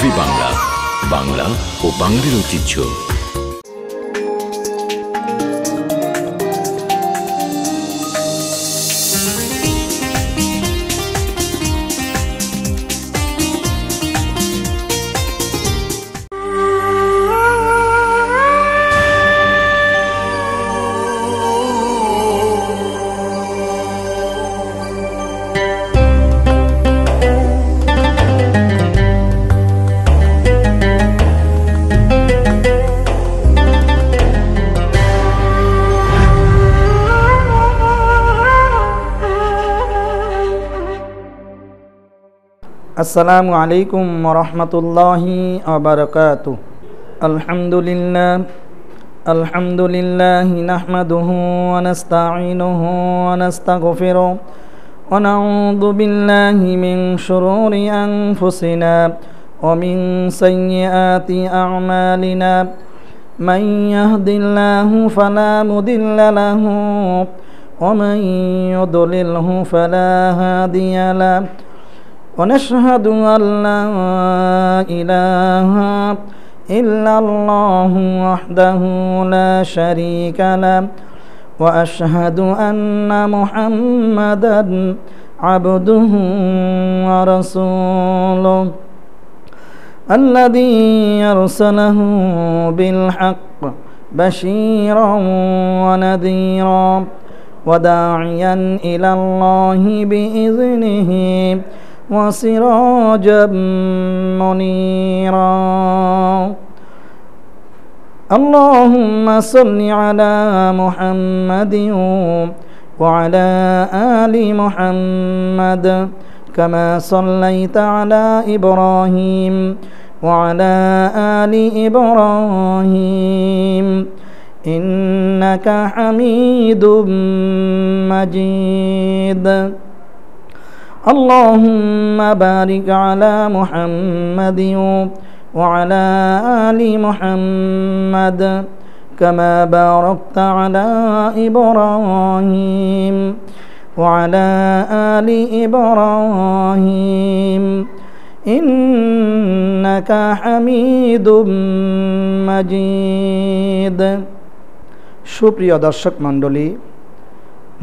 Movie Bangla, Bangla ও বাঙালির ঐতিহ্য। আসসালামু আলাইকুম ওয়া রাহমাতুল্লাহি ওয়া বারাকাতুহু। আলহামদুলিল্লাহি নাহমাদুহু ওয়া নাস্তাঈনুহু ওয়া নাস্তাগফিরুহু ওয়া নাউযু বিল্লাহি মিন শুরুরি আনফুসিনা ওয়া মিন সাইয়্যাতি আ'মালিনা। মান ইয়াহদিল্লাহু ফালা মুদিল্লা লাহু ওয়া মান ইউদ্লিলহু ফালা হাদিয়া লাহু। ونشهد أن لا إله إلا الله وحده لا شريك له وأشهد أن محمدا عبده ورسوله الذي أرسله بالحق بشيرا ونذيرا وداعيا إلى الله بإذنه وسراجا منيرا. اللهم صل على محمد وعلى آل محمد كما صليت على إبراهيم وعلى آل إبراهيم إنك حميد مجيد. اللهم بارك على محمد وعلى آل محمد كما باركت على إبراهيم وعلى آل إبراهيم إنك حميد مجيد. সুপ্রিয় দর্শক মণ্ডলী,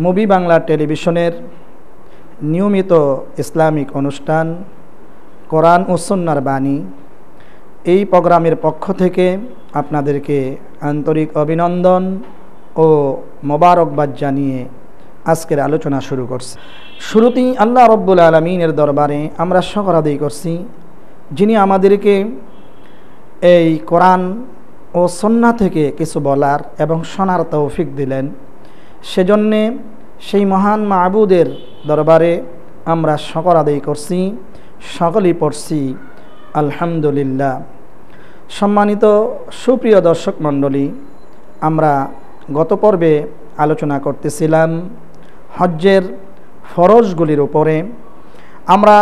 মুভি বাংলা টেলিভিশনের নিয়মিত ইসলামিক অনুষ্ঠান কোরআন ও সুন্নাহর বাণী, এই প্রোগ্রামের পক্ষ থেকে আপনাদেরকে আন্তরিক অভিনন্দন ও মোবারকবাদ জানিয়ে আজকের আলোচনা শুরু করছি। শুরুতেই আল্লাহ রব্বুল আলামিনের দরবারে আমরা শুকর আদায় করছি, যিনি আমাদেরকে এই কোরআন ও সুন্নাহ থেকে কিছু বলার এবং শোনার তৌফিক দিলেন। সেজন্যে সেই মহান মাবুদের দরবারে আমরা শুকর আদায় করছি, সকলেই পড়ছি আলহামদুলিল্লাহ। সম্মানিত সুপ্রিয় দর্শক মণ্ডলী, আমরা গত পর্বে আলোচনা করতেছিলাম হজ্জের ফরজগুলির উপরে। আমরা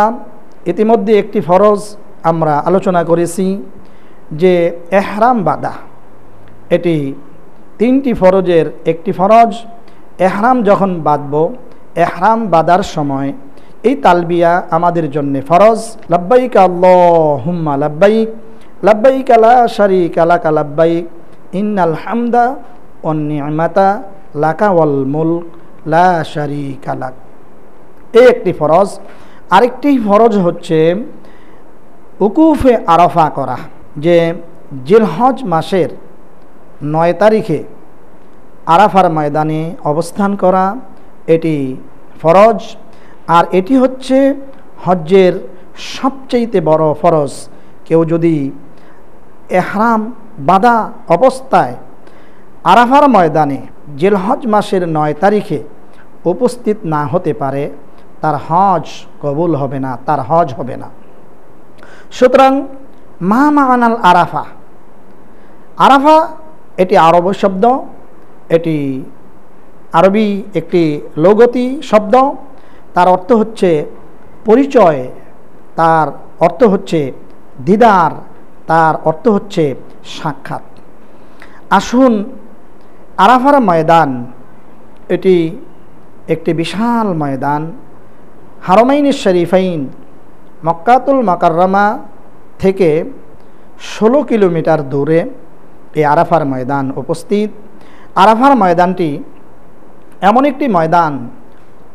ইতিমধ্যে একটি ফরজ আমরা আলোচনা করেছি, যে এহরাম বাঁধা। এটি তিনটি ফরজের একটি ফরজ। এহরাম যখন বাঁধব, এহরাম বাঁধার সময় এই তালবিয়া আমাদের জন্য ফরজ। লাব্বাইক আল্লাহুম্মা লাব্বাইক, লাব্বাইক লা শারীকা লাকা লাব্বাইক, ইন্নাল হামদা ওয়ান নি'মাতা লাকা ওয়াল মুলক লা শারীকা লাক। এই একটি ফরজ। আরেকটি ফরজ হচ্ছে উকুফে আরাফা করা, যে জিলহজ মাসের 9 তারিখে আরাফার ময়দানে অবস্থান করা, এটি ফরজ। আর এটি হচ্ছে হজ্জের সবচেয়ে বড় ফরজ। কেউ যদি এহরাম বাঁধা অবস্থায় আরাফার ময়দানে জিলহজ মাসের 9 তারিখে উপস্থিত না হতে পারে, তার হজ কবুল হবে না, তার হজ হবে না। সুতরাং মা মা'নাল আরাফা, আরাফা এটি আরবি শব্দ, এটি আরবি একটি লৌগতি শব্দ। তার অর্থ হচ্ছে পরিচয়, তার অর্থ হচ্ছে দিদার, তার অর্থ হচ্ছে সাক্ষাৎ। আসুন, আরাফার ময়দান এটি একটি বিশাল ময়দান। হারমাইন শরীফাইন, মক্কাতুল মুকাররমা থেকে 16 কিলোমিটার দূরে এই আরাফার ময়দান উপস্থিত। আরাফার ময়দানটি এমন একটি ময়দান,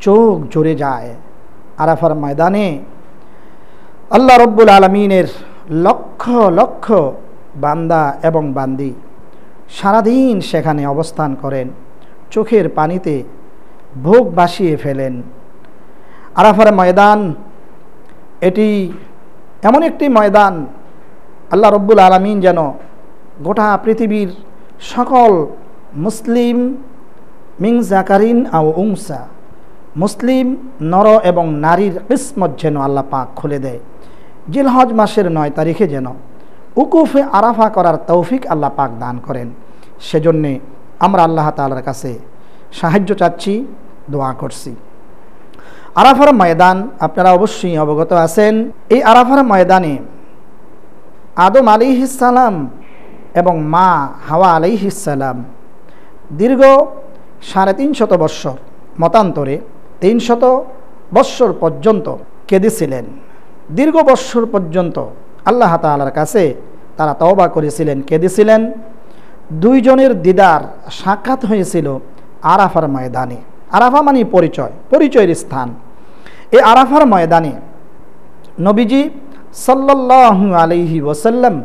চোখ জুড়ে যায়। আরাফার ময়দানে আল্লাহ রব্বুল আলমিনের লক্ষ লক্ষ বান্দা এবং বান্দি সারাদিন সেখানে অবস্থান করেন, চোখের পানিতে ভোগ ভাসিয়ে ফেলেন। আরাফার ময়দান এটি এমন একটি ময়দান, আল্লাহ রব্বুল আলমিন যেন গোটা পৃথিবীর সকল মুসলিম মিং জাকারিন আও উংসা, মুসলিম নর এবং নারীর কিসমত যেন আল্লাহ পাক খুলে দেয়। জিলহজ মাসের 9 তারিখে যেন উকুফে আরাফা করার তৌফিক আল্লাহ পাক দান করেন। সেজন্যে আমরা আল্লাহ তাআলার কাছে সাহায্য চাচ্ছি, দোয়া করছি। আরাফার ময়দান আপনারা অবশ্যই অবগত আছেন। এই আরাফার ময়দানে আদম আলাইহিস সালাম এবং মা হাওয়া আলাইহিস সালাম দীর্ঘ 350 বৎসর, মতান্তরে 300 বৎসর পর্যন্ত কেঁদেছিলেন। দীর্ঘ বৎসর পর্যন্ত আল্লাহ তাআলার কাছে তারা তওবা করেছিলেন, কেঁদেছিলেন। দুইজনের দিদার সাক্ষাৎ হয়েছিল আরাফার ময়দানে। আরাফা মানে পরিচয়ের স্থান। এই আরাফার ময়দানে নবীজি সাল্লাল্লাহু আলাইহি ওয়াসাল্লাম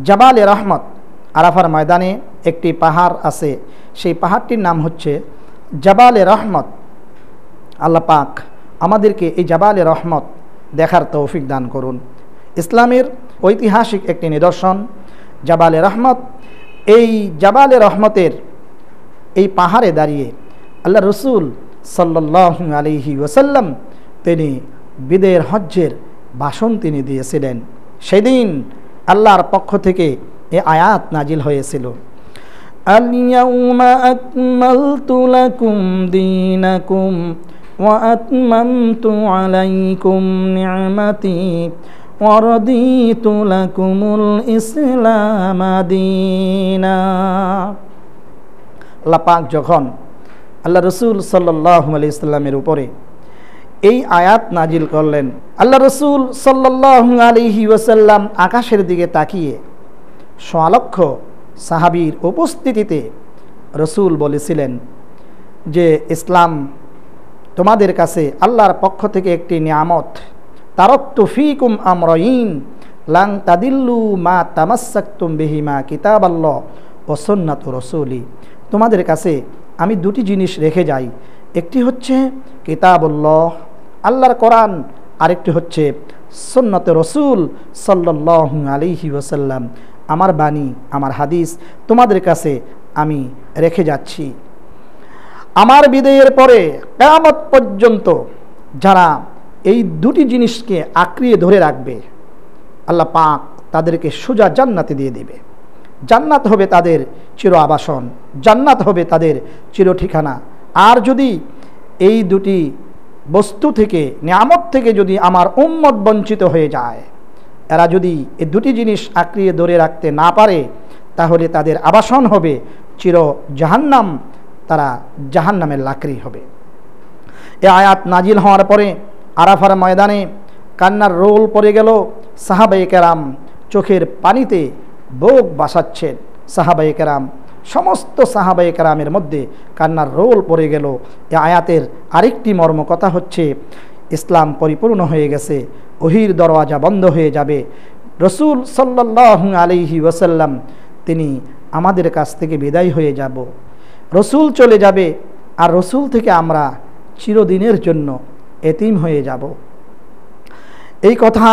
জাবালে রহমত, আরাফার ময়দানে একটি পাহাড় আছে, সেই পাহাড়টির নাম হচ্ছে জাবালে রহমত। আল্লাহ পাক আমাদেরকে এই জাবালে রহমত দেখার তৌফিক দান করুন। ইসলামের ঐতিহাসিক একটি নিদর্শন জাবালে রহমত। এই জাবালে রহমতের এই পাহাড়ে দাঁড়িয়ে আল্লাহ রসুল সাল্লাল্লাহু আলাইহি ওয়াসাল্লাম তিনি বিদায়ের হজ্জের ভাষণ তিনি দিয়েছিলেন। সেদিন আল্লাহর পক্ষ থেকে এ আয়াত নাজিল হয়েছিল, আল-ইয়াউমা আকমালতু লাকুম দীনাকুম ওয়া আতমামতু আলাইকুম নি'মাতি ওয়া রাদিতু লাকুমুল ইসলাম দীনা। আল্লাহ পাক যখন আল্লাহ রসুল সাল্লাল্লাহু আলাইহি সাল্লামের উপরে এই আয়াত নাজিল করলেন, আল্লাহ রসুল সাল্লাল্লাহু আলাইহি ওয়াসাল্লাম আকাশের দিকে তাকিয়ে সোয়ালক্ষ সাহাবীর উপস্থিতিতে রসুল বলেছিলেন যে ইসলাম তোমাদের কাছে আল্লাহর পক্ষ থেকে একটি নিয়ামত। তারাকতু ফীকুম আমরাইন লান তাদিল্লু মা তামাসসাকতুম বিহিমা কিতাবাল্লাহ ওয়া সুন্নাতু রাসূলি। তোমাদের কাছে আমি দুটি জিনিস রেখে যাই, একটি হচ্ছে কিতাবুল্লাহ আল্লাহর কোরআন, আরেকটি হচ্ছে সুন্নতে রসুল সাল্লাল্লাহু আলাইহি ওয়াসাল্লাম আমার বাণী, আমার হাদিস তোমাদের কাছে আমি রেখে যাচ্ছি। আমার বিদায়ের পরে কিয়ামত পর্যন্ত যারা এই দুটি জিনিসকে আঁকড়িয়ে ধরে রাখবে আল্লাহ পাক তাদেরকে সোজা জান্নাতে দিয়ে দিবে। জান্নাত হবে তাদের চির আবাসন, জান্নাত হবে তাদের চির ঠিকানা। আর যদি এই দুটি বস্তু থেকে, নিয়ামত থেকে যদি আমার উম্মত বঞ্চিত হয়ে যায়, এরা যদি এই দুটি জিনিস আঁকড়িয়ে ধরে রাখতে না পারে, তাহলে তাদের আবাসন হবে চির জাহান্নাম, তারা জাহান্নামের লাকড়ি হবে। এ আয়াত নাজিল হওয়ার পরে আরাফার ময়দানে কান্নার রোল পড়ে গেল। সাহাবায়ে কেরাম চোখের পানিতে বুক বাসাচ্ছেন। সাহাবায়ে কেরাম, সমস্ত সাহাবায়ে কেরামের মধ্যে কান্নার রোল পড়ে গেল। এ আয়াতের আরেকটি মর্ম কথা হচ্ছে ইসলাম পরিপূর্ণ হয়ে গেছে, ওহির দরওয়াজা বন্ধ হয়ে যাবে। রসুল সাল্লাল্লাহু আলাইহি ওয়াসাল্লাম তিনি আমাদের কাছ থেকে বিদায় হয়ে যাব, রসুল চলে যাবে, আর রসুল থেকে আমরা চিরদিনের জন্য এতিম হয়ে যাব। এই কথা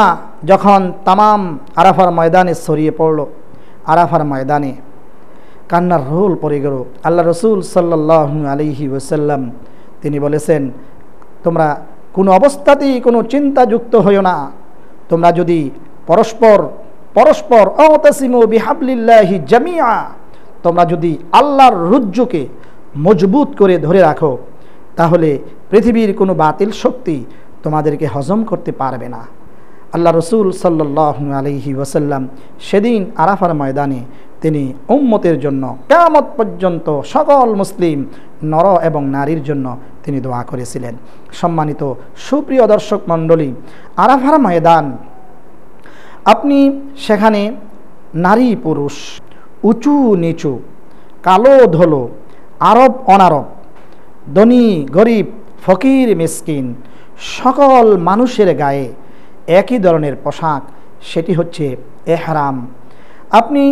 যখন তামাম আরাফার ময়দানে ছড়িয়ে পড়ল, আরাফার ময়দানে কান্নার রোল পড়ে গেল। আল্লাহ রসুল সাল্লাল্লাহু আলাইহি ওয়াসাল্লাম তিনি বলেছেন, তোমরা কোনো অবস্থাতেই কোনো চিন্তাযুক্ত হইও না। তোমরা যদি পরস্পর আতাসিমু বিহাবলিল্লাহি জামিআ, তোমরা যদি আল্লাহর রজ্জুকে মজবুত করে ধরে রাখো, তাহলে পৃথিবীর কোনো বাতিল শক্তি তোমাদেরকে হজম করতে পারবে না। আল্লাহ রসুল সাল্লাল্লাহু আলাইহি ওয়াসাল্লাম সেদিন আরাফার ময়দানে তিনি উম্মতের জন্য কিয়ামত পর্যন্ত সকল মুসলিম নর এবং নারীর জন্য তিনি দোয়া করেছিলেন। সম্মানিত সুপ্রিয় দর্শক মণ্ডলী, আরাফার ময়দান আপনি সেখানে নারী পুরুষ, উঁচু নিচু, কালো ধলো, আরব অনারব, ধনী গরিব, ফকির মিসকিন, সকল মানুষের গায়ে একই ধরনের পোশাক, সেটি হচ্ছে এহরাম। আপনি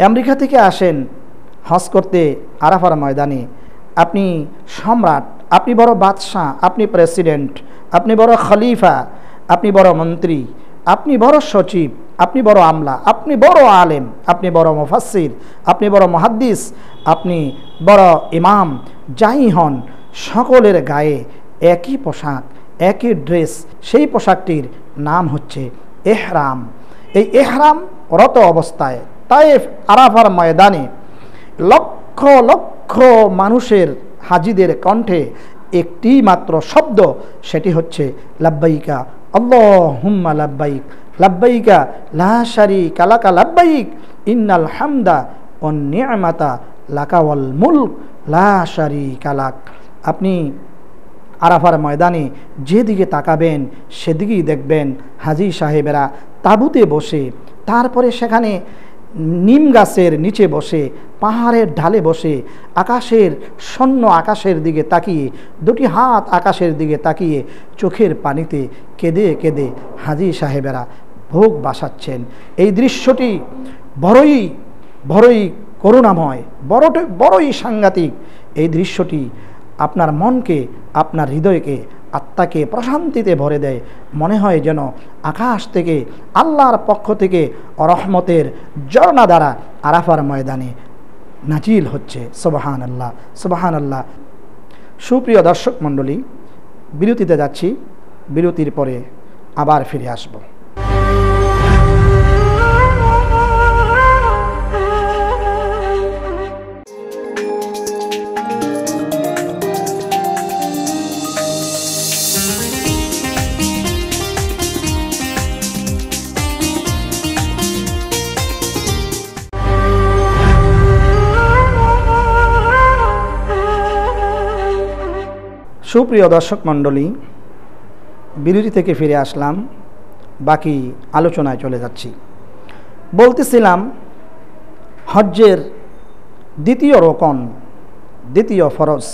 আমেরিকা থেকে আসেন হজ করতে আরাফার ময়দানে, আপনি সম্রাট, আপনি বড় বাদশাহ, আপনি প্রেসিডেন্ট, আপনি বড় খলিফা, আপনি বড় মন্ত্রী, আপনি বড় সচিব, আপনি বড় আমলা, আপনি বড় আলেম, আপনি বড় মুফাসসির, আপনি বড় মুহাদ্দিস, আপনি বড় ইমাম, যাই হন, সকলের গায়ে একই পোশাক, একই ড্রেস, সেই পোশাকটির নাম হচ্ছে এহরাম। এই এহরাম রত অবস্থায় তায়েফ আরাফার ময়দানে লক্ষ লক্ষ মানুষের হাজিদের কণ্ঠে একটি মাত্র শব্দ, সেটি হচ্ছে লাব্বাইকা আল্লাহুম্মা লাব্বাইক, লাব্বাইকা লা শারীকা লাকা লাব্বাইক, ইন্নাল হামদা ওয়ান নি'মাতা লাকা ওয়াল মুলক লা শারীকা লাক। আপনি আরাফার ময়দানে যেদিকে তাকাবেন সেদিকেই দেখবেন হাজী সাহেবেরা তাঁবুতে বসে, তারপরে সেখানে নিম গাছের নিচে বসে, পাহাড়ের ঢালে বসে, আকাশের শূন্য আকাশের দিকে তাকিয়ে, দুটি হাত আকাশের দিকে তাকিয়ে চোখের পানিতে কেঁদে কেঁদে হাজী সাহেবেরা ভোগ বাসাচ্ছেন। এই দৃশ্যটি বড়ই বড়ই করুণাময়, বড়ই সাংঘাতিক। এই দৃশ্যটি আপনার মনকে, আপনার হৃদয়কে, আত্মাকে প্রশান্তিতে ভরে দেয়। মনে হয় যেন আকাশ থেকে আল্লাহর পক্ষ থেকে রহমতের ঝর্ণা দ্বারা আরাফার ময়দানে নাজিল হচ্ছে। সুবহানাল্লাহ, সুবহানাল্লাহ। সুপ্রিয় দর্শক মণ্ডলী, বিরতিতে যাচ্ছি, বিরতির পরে আবার ফিরে আসব। সুপ্রিয় দর্শক মণ্ডলী, বিরতি থেকে ফিরে আসলাম, বাকি আলোচনায় চলে যাচ্ছি। বলতেছিলাম হজ্জের দ্বিতীয় রকন, দ্বিতীয় ফরজ।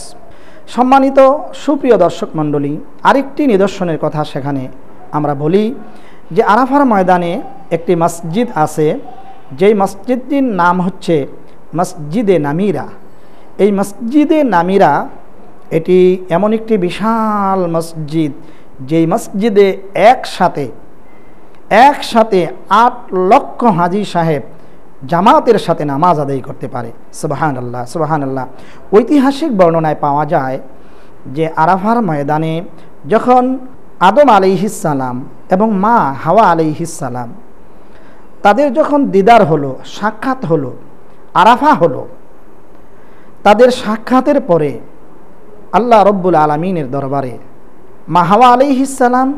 সম্মানিত সুপ্রিয় দর্শক মণ্ডলী, আরেকটি নিদর্শনের কথা সেখানে আমরা বলি যে আরাফার ময়দানে একটি মসজিদ আছে, যেই মসজিদটির নাম হচ্ছে মসজিদে নামিরা। এই মসজিদে নামিরা এটি এমন একটি বিশাল মসজিদ, যেই মসজিদে একসাথে 8 লক্ষ হাজী সাহেব জামাতের সাথে নামাজ আদায় করতে পারে। সুবহানাল্লাহ, সুবহানাল্লাহ। ঐতিহাসিক বর্ণনায় পাওয়া যায় যে আরাফার ময়দানে যখন আদম আলাইহিসসালাম এবং মা হাওয়া আলাইহিসসালাম তাদের যখন দিদার হলো, সাক্ষাৎ হলো, আরাফা হলো, তাদের সাক্ষাতের পরে আল্লাহ রব্বুল আলামিনের দরবারে মা হাওয়া আলাইহিসসালাম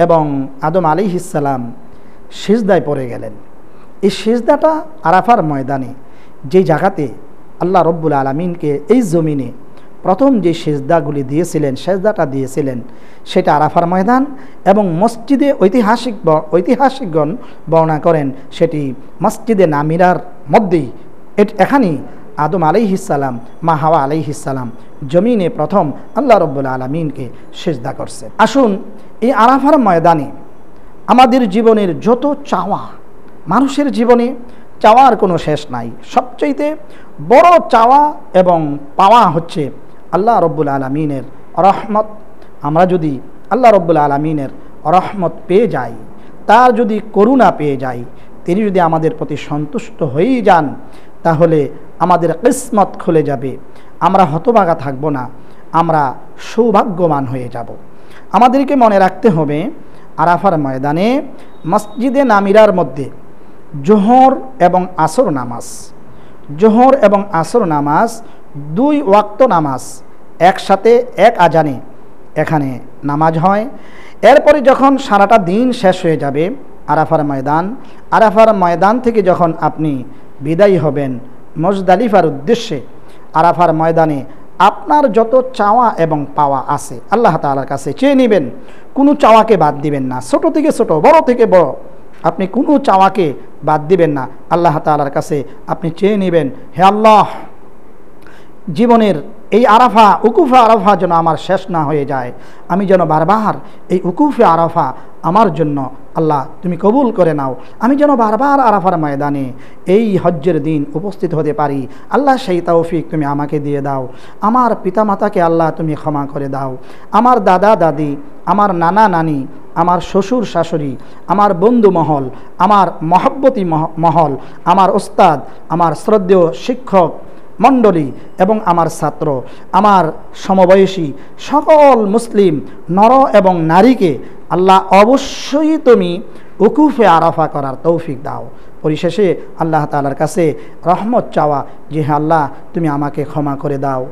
এবং আদম আলাইহিসসালাম সিজদায় পড়ে গেলেন। এই সিজদাটা আরাফার ময়দানে, যেই জায়গাতে আল্লাহ রব্বুল আলামিনকে এই জমিনে প্রথম যে সিজদাগুলি দিয়েছিলেন, সিজদাটা দিয়েছিলেন, সেটা আরাফার ময়দান। এবং মসজিদে ঐতিহাসিকগণ বর্ণনা করেন সেটি মসজিদে নামিরার মধ্যেই। এখানেই আদম আলাইহিসসালাম, মা হাওয়া আলাইহিসসালাম জমিনে প্রথম আল্লাহ রব্বুল আলামিনকে সিজদা করছে। আসুন, এই আরাফার ময়দানে আমাদের জীবনের যত চাওয়া, মানুষের জীবনে চাওয়ার কোনো শেষ নাই, সবচাইতে বড় চাওয়া এবং পাওয়া হচ্ছে আল্লাহ রব্বুল আলামিনের রহমত। আমরা যদি আল্লাহ রব্বুল আলামিনের রহমত পেয়ে যাই, তার যদি করুণা পেয়ে যাই, তিনি যদি আমাদের প্রতি সন্তুষ্ট হয়েই যান, তাহলে আমাদের কিসমত খুলে যাবে, আমরা হতভাগা থাকব না, আমরা সৌভাগ্যবান হয়ে যাব। আমাদেরকে মনে রাখতে হবে আরাফার ময়দানে মসজিদে নামিরার মধ্যে জোহর এবং আসর নামাজ, জোহর এবং আসর নামাজ 2 ওয়াক্ত নামাজ একসাথে এক আজানে এখানে নামাজ হয়। এরপরে যখন সারাটা দিন শেষ হয়ে যাবে আরাফার ময়দান থেকে যখন আপনি বিদায়ী হবেন মুজদালিফার উদ্দেশ্যে, আরাফার ময়দানে আপনার যত চাওয়া এবং পাওয়া আছে আল্লাহ তাআলার কাছে চেয়ে নেবেন, কোনো চাওয়াকে বাদ দিবেন না। ছোট থেকে ছোট, বড় থেকে বড়, আপনি কোনো চাওয়াকে বাদ দিবেন না, আল্লাহ তাআলার কাছে আপনি চেয়ে নেবেন, হে আল্লাহ, জীবনের এই আরাফা উকুফে আরাফা যেন আমার শেষ না হয়ে যায়, আমি যেন বারবার এই উকুফে আরাফা আমার জন্য আল্লাহ তুমি কবুল করে নাও, আমি যেন বারবার আরাফার ময়দানে এই হজ্জের দিন উপস্থিত হতে পারি। আল্লাহ সেই তৌফিক তুমি আমাকে দিয়ে দাও। আমার পিতামাতাকে আল্লাহ তুমি ক্ষমা করে দাও। আমার দাদা দাদি, আমার নানা নানি, আমার শ্বশুর শাশুড়ি, আমার বন্ধু মহল, আমার মহব্বতী মহল, আমার ওস্তাদ, আমার শ্রদ্ধেয় শিক্ষক মণ্ডলী এবং আমার ছাত্র, আমার সমবয়সী সকল মুসলিম নর এবং নারীকে আল্লাহ অবশ্যই তুমি উকুফে আরাফা করার তৌফিক দাও। পরিশেষে আল্লাহ তাআলার কাছে রহমত চাওয়া যে হে আল্লাহ তুমি আমাকে ক্ষমা করে দাও।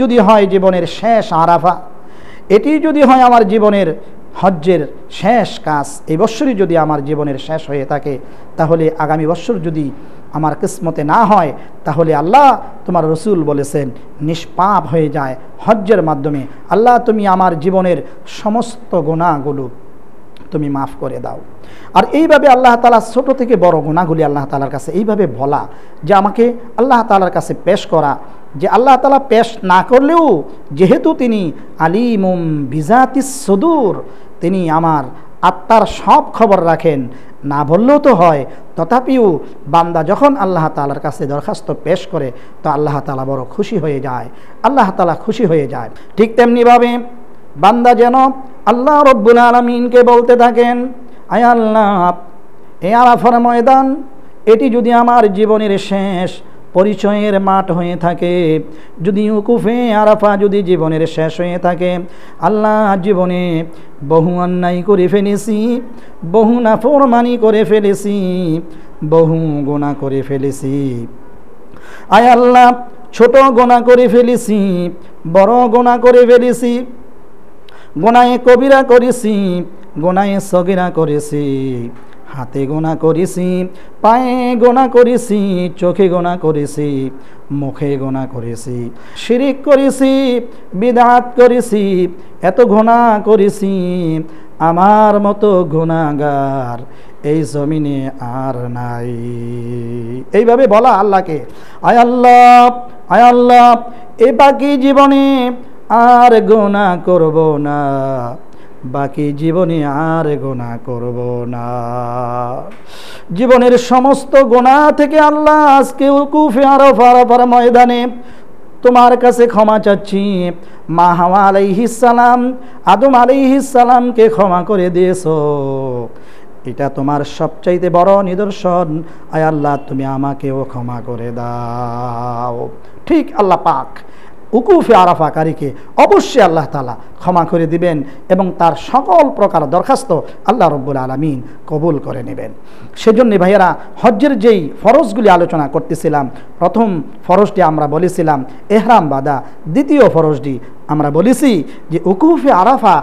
যদি হয় জীবনের শেষ আরাফা, এটি যদি হয় আমার জীবনের হজ্জের শেষ কাজ, এই বৎসরই যদি আমার জীবনের শেষ হয়ে থাকে, তাহলে আগামী বৎসর যদি আমার কিসমতে না হয়, তাহলে আল্লাহ তোমার রসুল বলেছেন নিষ্পাপ হয়ে যায় হজ্জের মাধ্যমে। আল্লাহ তুমি আমার জীবনের সমস্ত গুনাহগুলো তুমি মাফ করে দাও। আর এইভাবে আল্লাহ তাআলা ছোট থেকে বড় গুনাহগুলি আল্লাহ তাআলার কাছে এইভাবে বলা, যে আমাকে আল্লাহ তাআলার কাছে পেশ করা, যে আল্লাহ তাআলা পেশ না করলেও যেহেতু তিনি আলিমুম বিজাতিস সুদূর, তিনি আমার আত্মার সব খবর রাখেন, না বললেও তো হয়, তথাপিও বান্দা যখন আল্লাহ তাআলার কাছে দরখাস্ত পেশ করে তো আল্লাহ তাআলা বড় খুশি হয়ে যায়, আল্লাহ তাআলা খুশি হয়ে যায়। ঠিক তেমনিভাবে বান্দা যেন আল্লাহ রব্বুল আলামিনকে বলতে থাকেন, আয় আল্লাহ, এই আরাফার ময়দান এটি যদি আমার জীবনের শেষ পরিচয়ের মাঠ হয়ে থাকে, যদি উকুফে আরাফা যদি জীবনের শেষ হয়ে থাকে, আল্লাহ জীবনে বহু অন্যায় করে ফেলেছি, বহু নাফরমানি করে ফেলেছি, বহু গুনাহ করে ফেলেছি। আয় আল্লাহ, ছোট গুনাহ করে ফেলেছি, বড় গুনাহ করে ফেলেছি, গুনাহে কবিরা করেছি, গুনাহে সগীরা করেছি, হাতে গোনা করেছি, পায়ে গোনা করেছি, চোখে গোনা করেছি, মুখে গোনা করেছি, শিরিক করেছি, বিদআত করেছি, এত গোনা করেছি, আমার মতো গুনাহগার এই জমিনে আর নাই। এইভাবে বলা আল্লাহকে, আয় আল্লাহ, আয় আল্লাহ, এই বাকি জীবনে আর গোনা করব না, বাকি জীবনে আর গুনাহ করব না। জীবনের সমস্ত গুনাহ থেকে আল্লাহ আজকে উকুফে আরাফার ময়দানে তোমার কাছে ক্ষমা চাচ্ছি। মা হাওয়া আলাইহিস সালাম, আদম আলাইহিস সালামকে ক্ষমা করে দিয়েছো, এটা তোমার সবচাইতে বড় নিদর্শন। আয় আল্লাহ, তুমি আমাকেও ক্ষমা করে দাও। ঠিক আল্লাহ পাক উকুফে আরাফাকারীকে অবশ্যই আল্লাহ তাআলা ক্ষমা করে দিবেন এবং তার সকল প্রকার দরখাস্ত আল্লাহ রব্বুল আলামিন কবুল করে নেবেন। সেজন্য ভাইয়েরা, হজ্জের যেই ফরজগুলি আলোচনা করতেছিলাম, প্রথম ফরজটি আমরা বলেছিলাম এহরাম বাঁধা, দ্বিতীয় ফরজটি আমরা বলেছি যে উকুফে আরাফা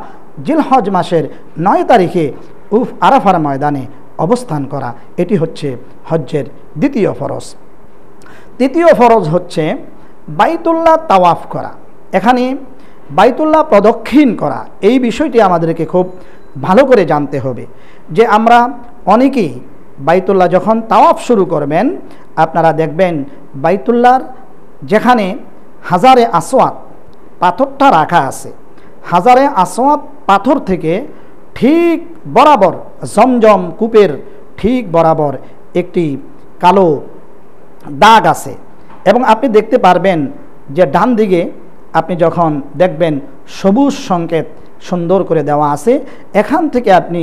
জিলহজ মাসের 9 তারিখে আরাফার ময়দানে অবস্থান করা, এটি হচ্ছে হজ্জের দ্বিতীয় ফরজ। তৃতীয় ফরজ হচ্ছে বাইতুল্লাহ তাওয়াফ করা। এখানে বাইতুল্লাহ প্রদক্ষিণ করা, এই বিষয়টি আমাদেরকে খুব ভালো করে জানতে হবে যে আমরা অনেকেই বাইতুল্লাহ যখন তাওয়াফ শুরু করবেন, আপনারা দেখবেন বাইতুল্লাহর যেখানে হাজারে আসওয়াদ পাথরটা রাখা আছে, হাজারে আসওয়াদ পাথর থেকে ঠিক বরাবর জমজম কূপের ঠিক বরাবর একটি কালো দাগ আছে এবং আপনি দেখতে পারবেন যে ডান দিকে আপনি যখন দেখবেন সবুজ সংকেত সুন্দর করে দেওয়া আছে, এখান থেকে আপনি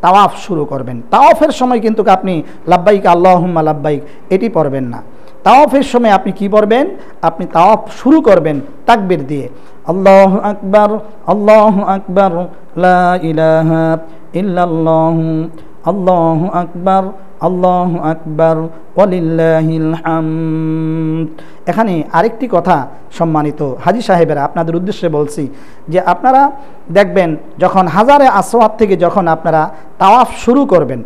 তাওয়াফ শুরু করবেন। তাওয়াফের সময় কিন্তু আপনি লাব্বাইক আল্লাহুম্মা লাব্বাইক এটি পড়বেন না। তাওয়াফের সময় আপনি কি পড়বেন? আপনি তাওয়াফ শুরু করবেন তাকবীর দিয়ে, আল্লাহু আকবার, আল্লাহু আকবার, লা ইলাহা ইল্লাল্লাহু, আল্লাহু আকবার, আল্লাহু আকবার, ওয়ালিল্লাহিল হামদ। এখানে আরেকটি কথা সম্মানিত হাজী সাহেবেরা আপনাদের উদ্দেশ্যে বলছি যে আপনারা দেখবেন যখন হাজারে আসওয়াদ থেকে যখন আপনারা তাওয়াফ শুরু করবেন,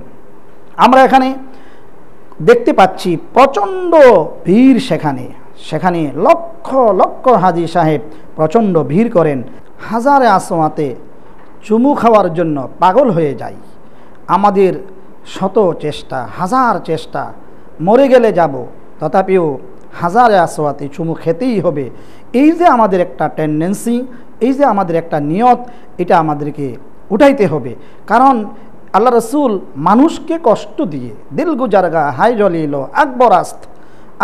আমরা এখানে দেখতে পাচ্ছি প্রচণ্ড ভিড়, সেখানে লক্ষ লক্ষ হাজী সাহেব প্রচণ্ড ভিড় করেন, হাজারে আসওয়াতে চুমু খাওয়ার জন্য পাগল হয়ে যায়। আমাদের শত চেষ্টা, হাজার চেষ্টা, মরে গেলে যাব, তথাপিও হাজারে আসওয়াতে চুমু খেতেই হবে, এই যে আমাদের একটা টেন্ডেন্সি, এই যে আমাদের একটা নিয়ত, এটা আমাদেরকে উঠাইতে হবে। কারণ আল্লাহ রসুল মানুষকে কষ্ট দিয়ে দিল গুজারগা হাই জলিল আকবর আস্ত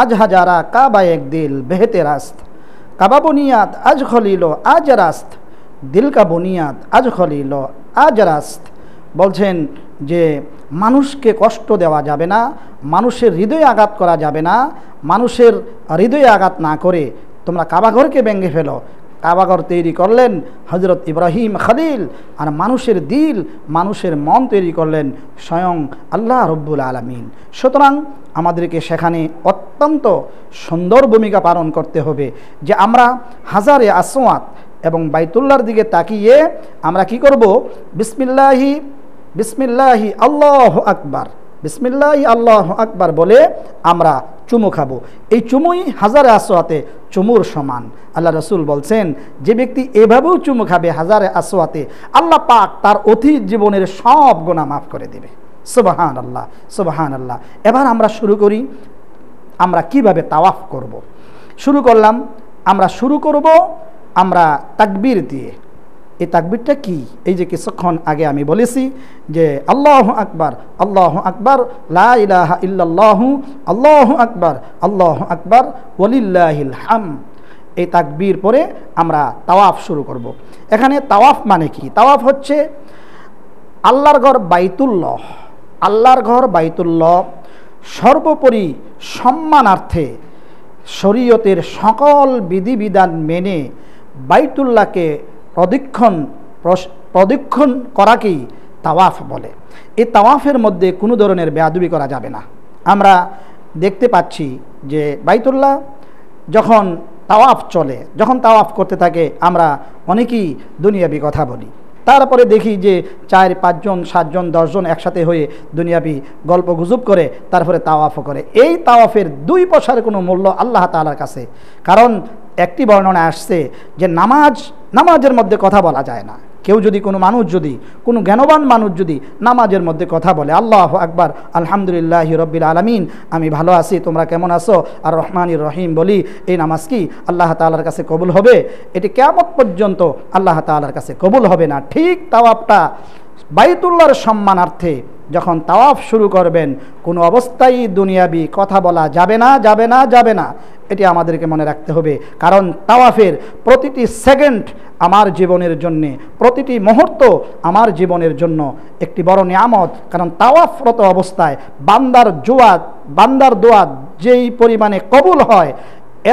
আজ হাজারা কাবা এক দিল বেহেতে রাস্ত কাবা বুনিয়াদ আজ খলিল আজ রাস্ত দিল কা বুনিয়াদ আজ খলিল আজ রাস্ত। বলছেন যে মানুষকে কষ্ট দেওয়া যাবে না, মানুষের হৃদয়ে আঘাত করা যাবে না, মানুষের হৃদয়ে আঘাত না করে তোমরা কাবাঘরকে ভেঙে ফেলো। কাবাঘর তৈরি করলেন হজরত ইব্রাহিম খলিল, আর মানুষের দিল, মানুষের মন তৈরি করলেন স্বয়ং আল্লাহ রব্বুল আলামিন। সুতরাং আমাদেরকে সেখানে অত্যন্ত সুন্দর ভূমিকা পালন করতে হবে যে আমরা হাজারে আসওয়াত এবং বাইতুল্লাহর দিকে তাকিয়ে আমরা কি করব? বিসমিল্লাহি বিসমিল্লাহি আল্লাহু আকবার, বিসমিল্লাহি আল্লাহু আকবার বলে আমরা চুমু খাবো। এই চুমুই হাজারে আসওয়াতে চুমুর সমান। আল্লাহ রসুল বলছেন যে ব্যক্তি এভাবেও চুমু খাবে হাজারে আসওয়াতে, আল্লাহ পাক তার অতীত জীবনের সব গুনাহ মাফ করে দেবে। সুবহানাল্লাহ, সুবহানাল্লাহ। এবার আমরা শুরু করি, আমরা কিভাবে তাওয়াফ করব। শুরু করলাম, আমরা শুরু করব আমরা তাকবীর দিয়ে। এই তাকবীরটা কি? এই যে কিছুক্ষণ আগে আমি বলেছি যে আল্লাহু আকবার, আল্লাহু আকবার, লা ইলাহা ইল্লাল্লাহু, আল্লাহু আকবার, আল্লাহু আকবার, ওয়ালিল্লাহিল হামদ। এই তাকবীর পরে আমরা তাওয়াফ শুরু করব। এখানে তাওয়াফ মানে কি? তাওয়াফ হচ্ছে আল্লাহর ঘর বাইতুল্লাহ, আল্লাহর ঘর বাইতুল্লাহ সর্বোপরি সম্মানার্থে শরীয়তের সকল বিধিবিধান মেনে বাইতুল্লাহকে প্রদক্ষিণ করাকেই তাওয়াফ বলে। এই তাওয়াফের মধ্যে কোনো ধরনের বেয়াদবি করা যাবে না। আমরা দেখতে পাচ্ছি যে বাইতুল্লাহ যখন তাওয়াফ চলে, যখন তাওয়াফ করতে থাকে আমরা অনেকেই দুনিয়াবি কথা বলি, তারপরে দেখি যে 4, 5 জন, 7 জন, 10 জন একসাথে হয়ে দুনিয়াবি গল্প গুজব করে তারপরে তাওয়াফও করে। এই তাওয়াফের 2 পয়সার কোনো মূল্য আল্লাহ তাআলার কাছে। কারণ একটি বর্ণনা আসছে যে নামাজের মধ্যে কথা বলা যায় না। কেউ যদি কোনো জ্ঞানবান মানুষ যদি নামাজের মধ্যে কথা বলে, আল্লাহু আকবার, আলহামদুলিল্লাহি রাব্বিল আলামিন, আমি ভালো আছি, তোমরা কেমন আছো, আর রহমানির রহিম বলি, এই নামাজ কি আল্লাহ তাআলার কাছে কবুল হবে? এটি কিয়ামত পর্যন্ত আল্লাহ তাআলার কাছে কবুল হবে না। ঠিক তাওয়াফটা বাইতুল্লাহর সম্মানার্থে যখন তাওয়াফ শুরু করবেন, কোনো অবস্থায় দুনিয়াবি কথা বলা যাবে না, যাবে না, যাবে না। এটি আমাদেরকে মনে রাখতে হবে। কারণ তাওয়াফের প্রতিটি সেকেন্ড আমার জীবনের জন্যে, প্রতিটি মুহূর্ত আমার জীবনের জন্য একটি বড় নিয়ামত। কারণ তাওয়াফরত অবস্থায় বান্দার দোয়া যেই পরিমাণে কবুল হয়,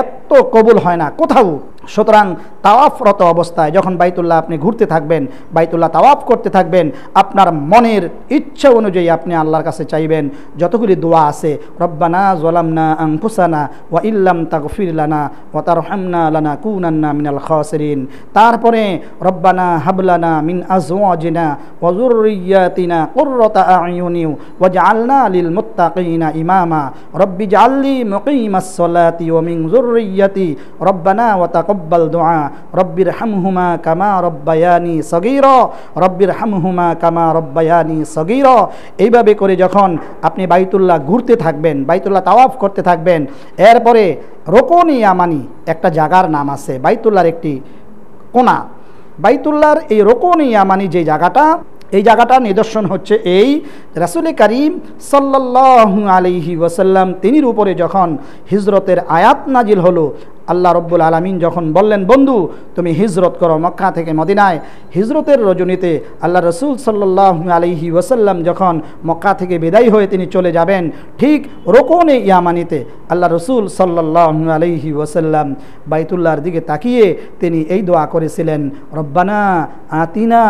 এত কবুল হয় না কোথাও। সুতরাং তাওয়াফরত অবস্থায় যখন বাইতুল্লাহ আপনি ঘুরতে থাকবেন, বাইতুল্লাহ তাওয়াফ করতে থাকবেন, আপনার মনের ইচ্ছা অনুযায়ী আপনি আল্লাহর কাছে চাইবেন যতগুলি দোয়া আছে। রব্বানা যালামনা আনফুসানা ওয়া ইল্লাম তাগফির লানা ওয়া তারহামনা লানাকুনান্না মিনাল খাসিরিন। তারপরে রব্বানা হাবলানা মিন আজওয়াজিনা ওয়া যুররিয়াতিনা কুররাতা আ'য়ুনি ওয়াজআলনা লিল মুত্তাকিনা ইমামা রব্বি জাআলনি মুকিমাস সালাতি ওয়া মিন যুররিয়াতি রব্বানা ওয়া তাকাব্বাল দুআ রব্বির হামহুমা কামা রব্বায়ানি সগীরা রব্বির হামহুমা কামা রব্বায়ানি সগীরা। এইভাবে করে যখন আপনি বাইতুল্লাহ ঘুরতে থাকবেন, বাইতুল্লাহ তাওয়াফ করতে থাকবেন, এরপরে রুকনে ইয়ামানি একটা জায়গার নাম আছে, বাইতুল্লাহর একটি কোণা। বাইতুল্লাহর এই রুকনে ইয়ামানি যে জায়গাটা, এই জায়গাটার নিদর্শন হচ্ছে এই রাসূল করিম সাল্লাল্লাহু আলাইহি ওয়াসাল্লাম তিনির উপরে যখন হিজরতের আয়াত নাজিল হলো, আল্লাহ রব্বুল আলামিন যখন বললেন, বন্ধু তুমি হিজরত করো মক্কা থেকে মদিনায়। হিজরতের রজনীতে আল্লাহ রসুল সাল্লাল্লাহু আলাইহি ওয়াসাল্লাম যখন মক্কা থেকে বিদায় হয়ে তিনি চলে যাবেন, ঠিক রুকনে ইয়ামানিতে আল্লাহ রসুল সাল্লাল্লাহু আলাইহি ওয়াসাল্লাম বাইতুল্লাহর দিকে তাকিয়ে তিনি এই দোয়া করেছিলেন, রব্বানা আতিনা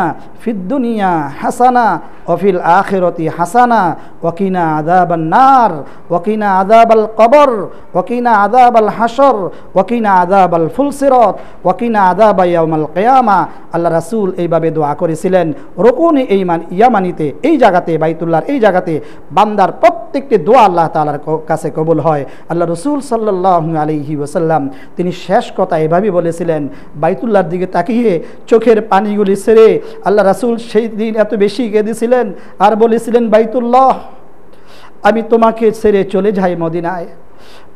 ফিদ দুনিয়া হাসানা ওয়া ফিল আখিরাতি হাসানা ওয়া কিনা আযাবান নার ওয়া কিনা আযাবাল কবর ওয়া কিনা আযাবাল হাশর ওয়া কিনা আযাবাল ফুলসিরাত ওয়া কিনা আযাবা ইয়াউমাল কিয়ামা। আল্লাহ রাসূল এইভাবে দোয়া করেছিলেন রুকনে ইয়ামানিতে, এই জায়গাতে বাইতুল্লাহর এই জায়গাতে বান্দার প্রত্যেক প্রত্যেকটি দোয়া আল্লাহ তাআলার কাছে কবুল হয়। আল্লাহ রসুল সাল্লাল্লাহু আলাইহি ওয়াসাল্লাম তিনি শেষ কথা এভাবে বলেছিলেন, বাইতুল্লাহর দিকে তাকিয়ে চোখের পানিগুলি ছেড়ে আল্লাহ রাসূল সেই দিন এত বেশি কেঁদেছিলেন আর বলেছিলেন, বাইতুল্লাহ, আমি তোমাকে ছেড়ে চলে যাই মদিনায়,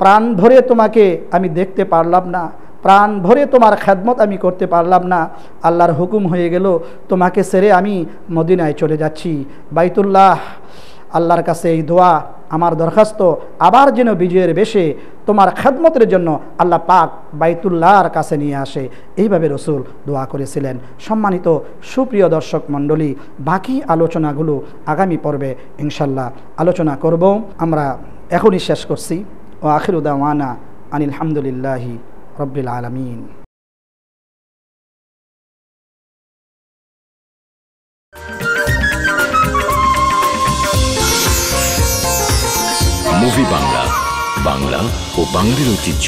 প্রাণ ভরে তোমাকে আমি দেখতে পারলাম না, প্রাণ ভরে তোমার খেদমত আমি করতে পারলাম না, আল্লাহর হুকুম হয়ে গেল তোমাকে ছেড়ে আমি মদিনায় চলে যাচ্ছি। বাইতুল্লাহ, আল্লাহর কাছে এই দোয়া আমার দরখাস্ত, আবার যেন বিজয়ের বেশে তোমার খেদমতের জন্য আল্লাহ পাক বাইতুল্লাহর কাছে নিয়ে আসে। এইভাবে রসুল দোয়া করেছিলেন। সম্মানিত সুপ্রিয় দর্শক মণ্ডলী, বাকি আলোচনাগুলো আগামী পর্বে ইনশাল্লাহ আলোচনা করব। আমরা এখনই শেষ করছি। ও আখিরু দাওয়ানা আনিল হামদুলিল্লাহি রব্বিল আলামিন। মুভি বাংলা, বাংলা ও বাঙালির ঐতিহ্য।